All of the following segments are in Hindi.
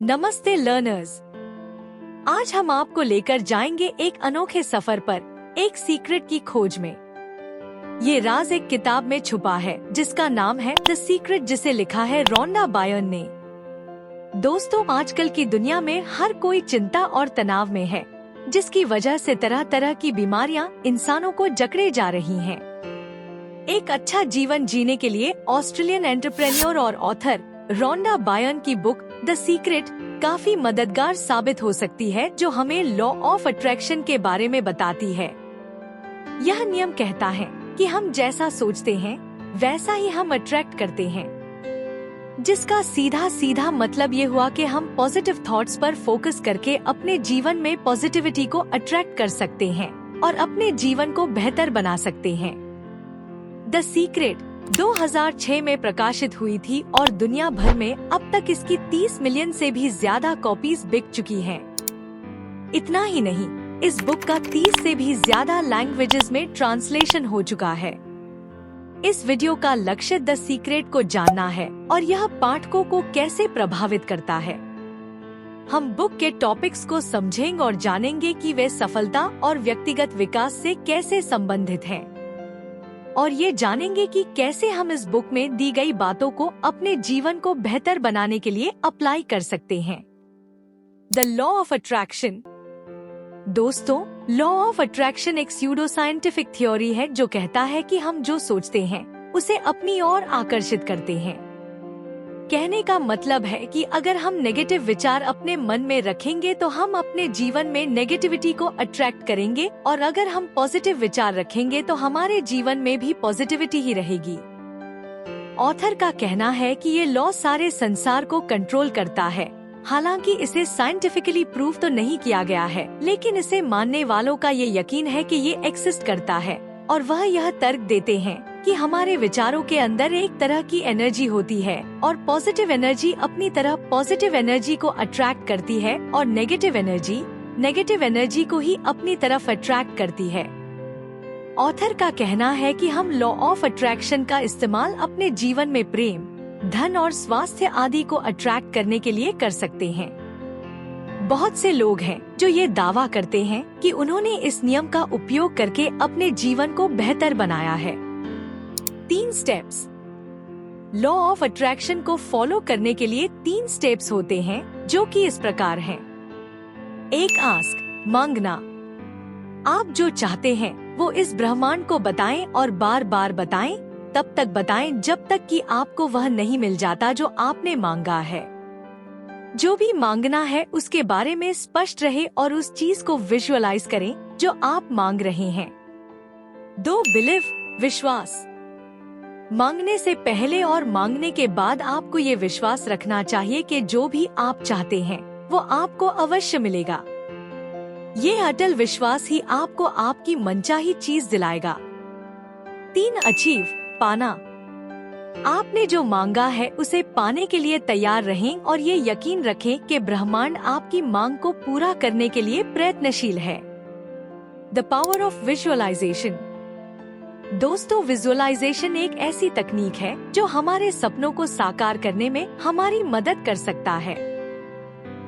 नमस्ते लर्नर्स, आज हम आपको लेकर जाएंगे एक अनोखे सफर पर, एक सीक्रेट की खोज में। ये राज एक किताब में छुपा है जिसका नाम है द सीक्रेट, जिसे लिखा है रोंडा बायर्न ने। दोस्तों, आजकल की दुनिया में हर कोई चिंता और तनाव में है, जिसकी वजह से तरह तरह की बीमारियां इंसानों को जकड़े जा रही हैं। एक अच्छा जीवन जीने के लिए ऑस्ट्रेलियन एंटरप्रेन्योर और ऑथर रोंडा बायर्न की बुक द सीक्रेट काफी मददगार साबित हो सकती है, जो हमें लॉ ऑफ अट्रैक्शन के बारे में बताती है। यह नियम कहता है कि हम जैसा सोचते हैं वैसा ही हम अट्रैक्ट करते हैं, जिसका सीधा सीधा मतलब ये हुआ कि हम पॉजिटिव थॉट्स पर फोकस करके अपने जीवन में पॉजिटिविटी को अट्रैक्ट कर सकते हैं और अपने जीवन को बेहतर बना सकते हैं। द सीक्रेट 2006 में प्रकाशित हुई थी और दुनिया भर में अब तक इसकी 30 मिलियन से भी ज्यादा कॉपीज बिक चुकी हैं। इतना ही नहीं, इस बुक का 30 से भी ज्यादा लैंग्वेजेस में ट्रांसलेशन हो चुका है। इस वीडियो का लक्ष्य द सीक्रेट को जानना है और यह पाठकों को कैसे प्रभावित करता है। हम बुक के टॉपिक्स को समझेंगे और जानेंगे कि वे सफलता और व्यक्तिगत विकास से कैसे संबंधित हैं। और ये जानेंगे कि कैसे हम इस बुक में दी गई बातों को अपने जीवन को बेहतर बनाने के लिए अप्लाई कर सकते हैं। The law of attraction. दोस्तों, लॉ ऑफ अट्रैक्शन एक स्यूडो साइंटिफिक थ्योरी है जो कहता है कि हम जो सोचते हैं उसे अपनी ओर आकर्षित करते हैं। कहने का मतलब है कि अगर हम नेगेटिव विचार अपने मन में रखेंगे तो हम अपने जीवन में नेगेटिविटी को अट्रैक्ट करेंगे, और अगर हम पॉजिटिव विचार रखेंगे तो हमारे जीवन में भी पॉजिटिविटी ही रहेगी। ऑथर का कहना है कि ये लॉ सारे संसार को कंट्रोल करता है। हालांकि इसे साइंटिफिकली प्रूव तो नहीं किया गया है, लेकिन इसे मानने वालों का ये यकीन है कि ये एक्सिस्ट करता है, और वह यह तर्क देते हैं कि हमारे विचारों के अंदर एक तरह की एनर्जी होती है और पॉजिटिव एनर्जी अपनी तरह पॉजिटिव एनर्जी को अट्रैक्ट करती है, और नेगेटिव एनर्जी को ही अपनी तरफ अट्रैक्ट करती है। ऑथर का कहना है कि हम लॉ ऑफ अट्रैक्शन का इस्तेमाल अपने जीवन में प्रेम, धन और स्वास्थ्य आदि को अट्रैक्ट करने के लिए कर सकते हैं। बहुत से लोग हैं जो ये दावा करते हैं कि उन्होंने इस नियम का उपयोग करके अपने जीवन को बेहतर बनाया है। 3 स्टेप्स। लॉ ऑफ अट्रैक्शन को फॉलो करने के लिए 3 स्टेप्स होते हैं, जो कि इस प्रकार हैं। 1. आस्क, मांगना। आप जो चाहते हैं वो इस ब्रह्मांड को बताएं और बार बार बताएं, तब तक बताएं जब तक कि आपको वह नहीं मिल जाता जो आपने मांगा है। जो भी मांगना है उसके बारे में स्पष्ट रहे और उस चीज को विजुअलाइज करें जो आप मांग रहे हैं। 2. बिलीव, विश्वास। मांगने से पहले और मांगने के बाद आपको ये विश्वास रखना चाहिए कि जो भी आप चाहते हैं वो आपको अवश्य मिलेगा। ये अटल विश्वास ही आपको आपकी मनचाही चीज दिलाएगा। 3. अचीव, पाना। आपने जो मांगा है उसे पाने के लिए तैयार रहें और ये यकीन रखें कि ब्रह्मांड आपकी मांग को पूरा करने के लिए प्रयत्नशील है। The power of visualisation. दोस्तों, विजुअलाइजेशन एक ऐसी तकनीक है जो हमारे सपनों को साकार करने में हमारी मदद कर सकता है।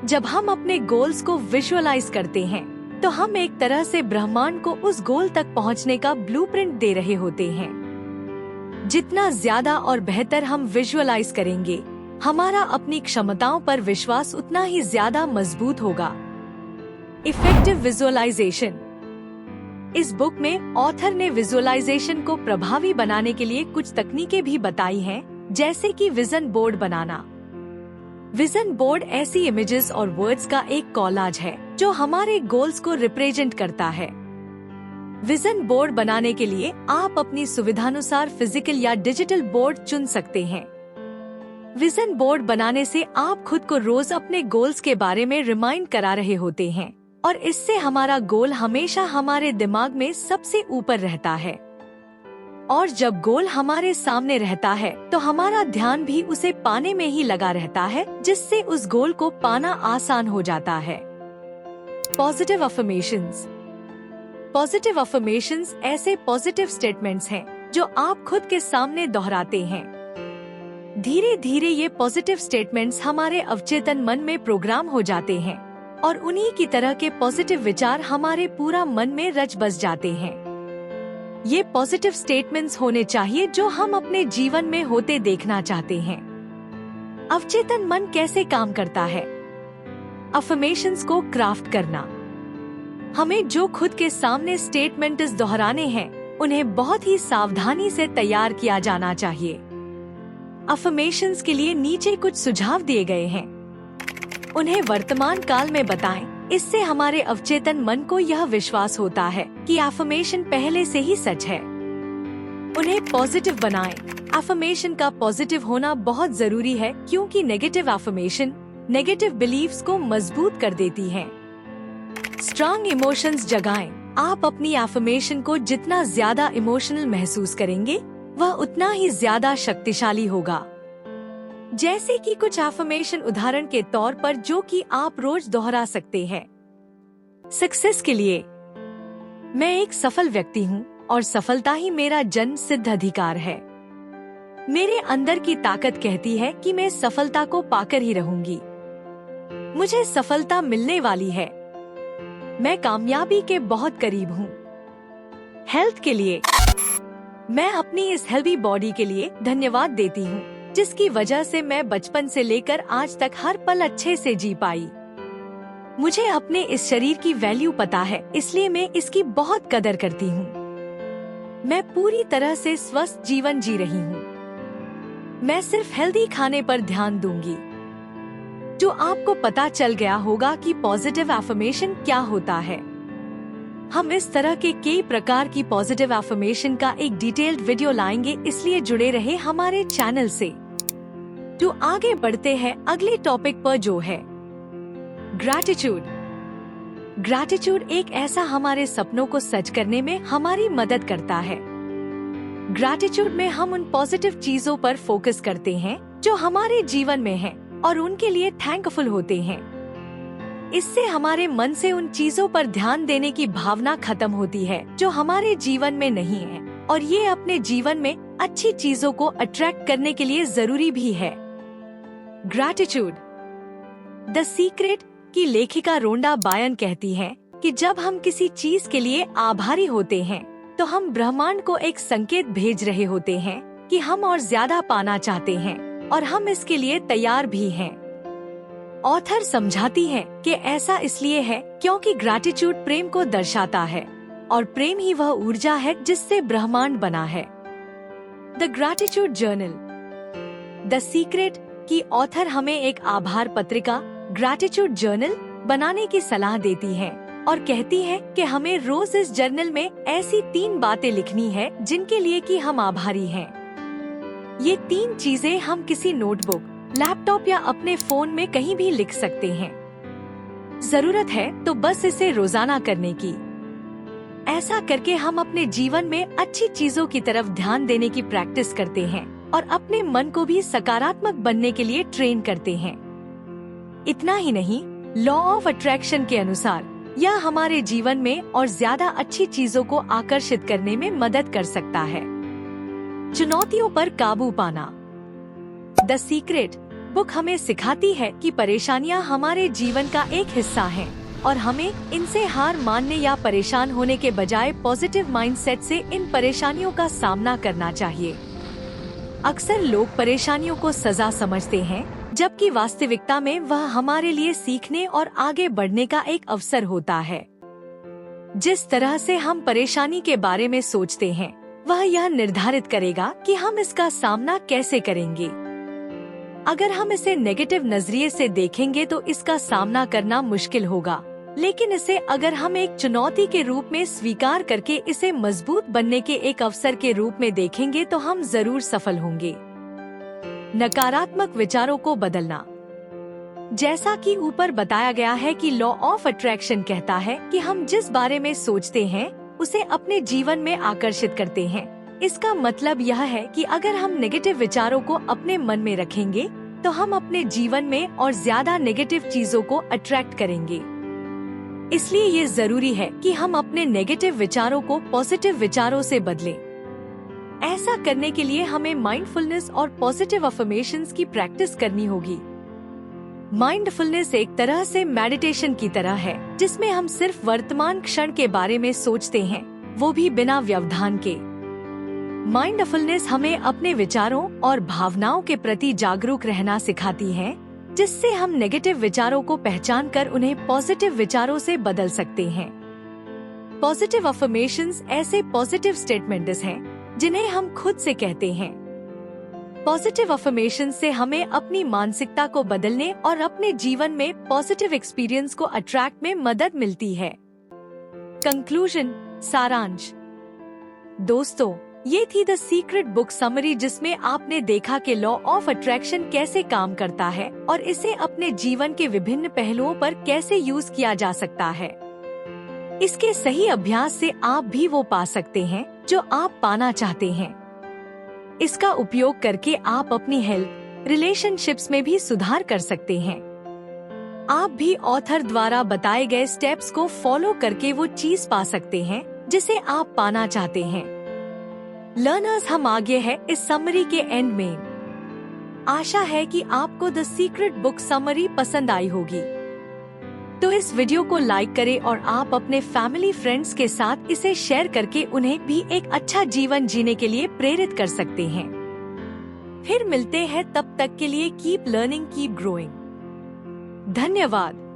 जब हम अपने गोल्स को विजुअलाइज करते हैं तो हम एक तरह से ब्रह्मांड को उस गोल तक पहुंचने का ब्लूप्रिंट दे रहे होते हैं। जितना ज्यादा और बेहतर हम विजुअलाइज करेंगे, हमारा अपनी क्षमताओं पर विश्वास उतना ही ज्यादा मजबूत होगा। Effective visualisation. इस बुक में ऑथर ने विजुअलाइजेशन को प्रभावी बनाने के लिए कुछ तकनीकें भी बताई हैं, जैसे कि विजन बोर्ड बनाना। विजन बोर्ड ऐसी इमेजेस और वर्ड्स का एक कॉलाज है जो हमारे गोल्स को रिप्रेजेंट करता है। विजन बोर्ड बनाने के लिए आप अपनी सुविधानुसार फिजिकल या डिजिटल बोर्ड चुन सकते हैं। विजन बोर्ड बनाने से आप खुद को रोज अपने गोल्स के बारे में रिमाइंड करा रहे होते हैं, और इससे हमारा गोल हमेशा हमारे दिमाग में सबसे ऊपर रहता है। और जब गोल हमारे सामने रहता है तो हमारा ध्यान भी उसे पाने में ही लगा रहता है, जिससे उस गोल को पाना आसान हो जाता है। Positive affirmations. पॉजिटिव अफर्मेशंस ऐसे पॉजिटिव स्टेटमेंट्स हैं जो आप खुद के सामने दोहराते हैं। धीरे धीरे ये पॉजिटिव स्टेटमेंट्स हमारे अवचेतन मन में प्रोग्राम हो जाते हैं और उन्हीं की तरह के पॉजिटिव विचार हमारे पूरा मन में रच बस जाते हैं। ये पॉजिटिव स्टेटमेंट्स होने चाहिए जो हम अपने जीवन में होते देखना चाहते हैं। अवचेतन मन कैसे काम करता है? अफर्मेशंस को क्राफ्ट करना। हमें जो खुद के सामने स्टेटमेंट्स दोहराने हैं, उन्हें बहुत ही सावधानी से तैयार किया जाना चाहिए। अफर्मेशंस के लिए नीचे कुछ सुझाव दिए गए हैं। उन्हें वर्तमान काल में बताएं। इससे हमारे अवचेतन मन को यह विश्वास होता है कि अफर्मेशन पहले से ही सच है। उन्हें पॉजिटिव बनाएं। अफर्मेशन का पॉजिटिव होना बहुत जरूरी है, क्योंकि नेगेटिव अफर्मेशन नेगेटिव बिलीफ्स को मजबूत कर देती है। स्ट्रॉन्ग इमोशंस जगाएं। आप अपनी अफर्मेशन को जितना ज्यादा इमोशनल महसूस करेंगे, वह उतना ही ज्यादा शक्तिशाली होगा। जैसे कि कुछ अफर्मेशन उदाहरण के तौर पर जो कि आप रोज दोहरा सकते हैं। सक्सेस के लिए, मैं एक सफल व्यक्ति हूँ और सफलता ही मेरा जन्म सिद्ध अधिकार है। मेरे अंदर की ताकत कहती है कि मैं सफलता को पाकर ही रहूंगी। मुझे सफलता मिलने वाली है। मैं कामयाबी के बहुत करीब हूँ। हेल्थ के लिए, मैं अपनी इस हेल्दी बॉडी के लिए धन्यवाद देती हूँ, जिसकी वजह से मैं बचपन से लेकर आज तक हर पल अच्छे से जी पाई। मुझे अपने इस शरीर की वैल्यू पता है, इसलिए मैं इसकी बहुत कदर करती हूँ। मैं पूरी तरह से स्वस्थ जीवन जी रही हूँ। मैं सिर्फ हेल्दी खाने पर ध्यान दूंगी। जो आपको पता चल गया होगा कि पॉजिटिव अफर्मेशन क्या होता है। हम इस तरह के कई प्रकार की पॉजिटिव अफर्मेशन का एक डिटेल्ड वीडियो लाएंगे, इसलिए जुड़े रहे हमारे चैनल से। तो आगे बढ़ते हैं अगले टॉपिक पर, जो है ग्रैटिट्यूड। ग्रैटिट्यूड एक ऐसा हमारे सपनों को सच करने में हमारी मदद करता है। ग्रैटिट्यूड में हम उन पॉजिटिव चीजों पर फोकस करते हैं जो हमारे जीवन में हैं और उनके लिए थैंकफुल होते हैं। इससे हमारे मन से उन चीजों पर ध्यान देने की भावना खत्म होती है जो हमारे जीवन में नहीं है, और ये अपने जीवन में अच्छी चीजों को अट्रैक्ट करने के लिए जरूरी भी है। ग्रैटिट्यूड द सीक्रेट की लेखिका रोंडा बायन कहती है कि जब हम किसी चीज के लिए आभारी होते हैं, तो हम ब्रह्मांड को एक संकेत भेज रहे होते हैं कि हम और ज्यादा पाना चाहते हैं और हम इसके लिए तैयार भी हैं। ऑथर समझाती है कि ऐसा इसलिए है क्योंकि ग्रैटिट्यूड प्रेम को दर्शाता है, और प्रेम ही वह ऊर्जा है जिससे ब्रह्मांड बना है। The gratitude journal the secret की ऑथर हमें एक आभार पत्रिका ग्रैटिट्यूड जर्नल बनाने की सलाह देती है और कहती है कि हमें रोज इस जर्नल में ऐसी 3 बातें लिखनी है जिनके लिए कि हम आभारी हैं। ये 3 चीजें हम किसी नोटबुक, लैपटॉप या अपने फोन में कहीं भी लिख सकते हैं। जरूरत है तो बस इसे रोजाना करने की। ऐसा करके हम अपने जीवन में अच्छी चीजों की तरफ ध्यान देने की प्रैक्टिस करते हैं और अपने मन को भी सकारात्मक बनने के लिए ट्रेन करते हैं। इतना ही नहीं, लॉ ऑफ अट्रैक्शन के अनुसार यह हमारे जीवन में और ज्यादा अच्छी चीजों को आकर्षित करने में मदद कर सकता है। चुनौतियों पर काबू पाना द सीक्रेट बुक हमें सिखाती है कि परेशानियां हमारे जीवन का एक हिस्सा हैं और हमें इनसे हार मानने या परेशान होने के बजाय पॉजिटिव माइंडसेट से इन परेशानियों का सामना करना चाहिए। अक्सर लोग परेशानियों को सजा समझते हैं, जबकि वास्तविकता में वह हमारे लिए सीखने और आगे बढ़ने का एक अवसर होता है। जिस तरह से हम परेशानी के बारे में सोचते हैं, वह यह निर्धारित करेगा कि हम इसका सामना कैसे करेंगे। अगर हम इसे नेगेटिव नजरिए से देखेंगे तो इसका सामना करना मुश्किल होगा, लेकिन इसे अगर हम एक चुनौती के रूप में स्वीकार करके इसे मजबूत बनने के एक अवसर के रूप में देखेंगे तो हम जरूर सफल होंगे। नकारात्मक विचारों को बदलना। जैसा कि ऊपर बताया गया है कि लॉ ऑफ अट्रैक्शन कहता है कि हम जिस बारे में सोचते हैं उसे अपने जीवन में आकर्षित करते हैं। इसका मतलब यह है कि अगर हम नेगेटिव विचारों को अपने मन में रखेंगे तो हम अपने जीवन में और ज्यादा नेगेटिव चीजों को अट्रैक्ट करेंगे। इसलिए ये जरूरी है कि हम अपने नेगेटिव विचारों को पॉजिटिव विचारों से बदलें। ऐसा करने के लिए हमें माइंडफुलनेस और पॉजिटिव अफर्मेशंस की प्रैक्टिस करनी होगी। माइंडफुलनेस एक तरह से मेडिटेशन की तरह है, जिसमें हम सिर्फ वर्तमान क्षण के बारे में सोचते हैं, वो भी बिना व्यवधान के। माइंडफुलनेस हमें अपने विचारों और भावनाओं के प्रति जागरूक रहना सिखाती है, जिससे हम नेगेटिव विचारों को पहचान कर उन्हें पॉजिटिव विचारों से बदल सकते हैं। पॉजिटिव अफर्मेशंस ऐसे पॉजिटिव स्टेटमेंट्स हैं जिन्हें हम खुद से कहते हैं। पॉजिटिव अफर्मेशन से हमें अपनी मानसिकता को बदलने और अपने जीवन में पॉजिटिव एक्सपीरियंस को अट्रैक्ट में मदद मिलती है। कंक्लूजन, सारांश। दोस्तों, ये थी द सीक्रेट बुक समरी, जिसमें आपने देखा कि लॉ ऑफ अट्रैक्शन कैसे काम करता है और इसे अपने जीवन के विभिन्न पहलुओं पर कैसे यूज किया जा सकता है। इसके सही अभ्यास से आप भी वो पा सकते हैं जो आप पाना चाहते हैं। इसका उपयोग करके आप अपनी हेल्थ, रिलेशनशिप्स में भी सुधार कर सकते हैं। आप भी ऑथर द्वारा बताए गए स्टेप्स को फॉलो करके वो चीज पा सकते हैं जिसे आप पाना चाहते हैं। लर्नर्स, हम आगे है इस समरी के एंड में। आशा है कि आपको द सीक्रेट बुक समरी पसंद आई होगी। तो इस वीडियो को लाइक करें और आप अपने फैमिली फ्रेंड्स के साथ इसे शेयर करके उन्हें भी एक अच्छा जीवन जीने के लिए प्रेरित कर सकते हैं। फिर मिलते हैं, तब तक के लिए कीप लर्निंग, कीप ग्रोइंग। धन्यवाद।